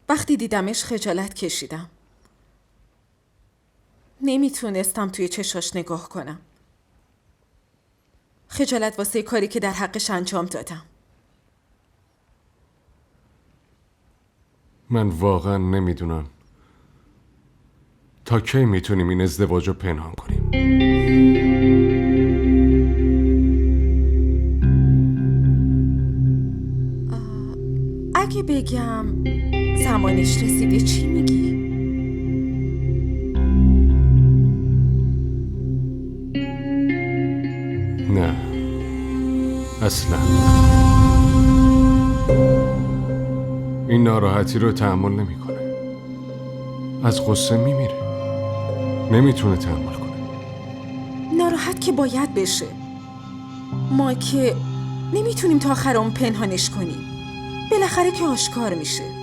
وقتی دیدمش خجالت کشیدم. نمیتونستم توی چشاش نگاه کنم. خجالت واسه کاری که در حقش انجام دادم. من واقعا نمیدونم تا کی میتونیم این ازدواج رو پنهان کنیم. اگه بگم زمانش رسیده چی میگی؟ نه اصلا این ناراحتی رو تحمل نمیکنه. از غصه میمیره. نمیتونه تحمل کنه. ناراحت که باید بشه. ما که نمیتونیم تا آخر عمر پنهانش کنیم. بالاخره که آشکار میشه.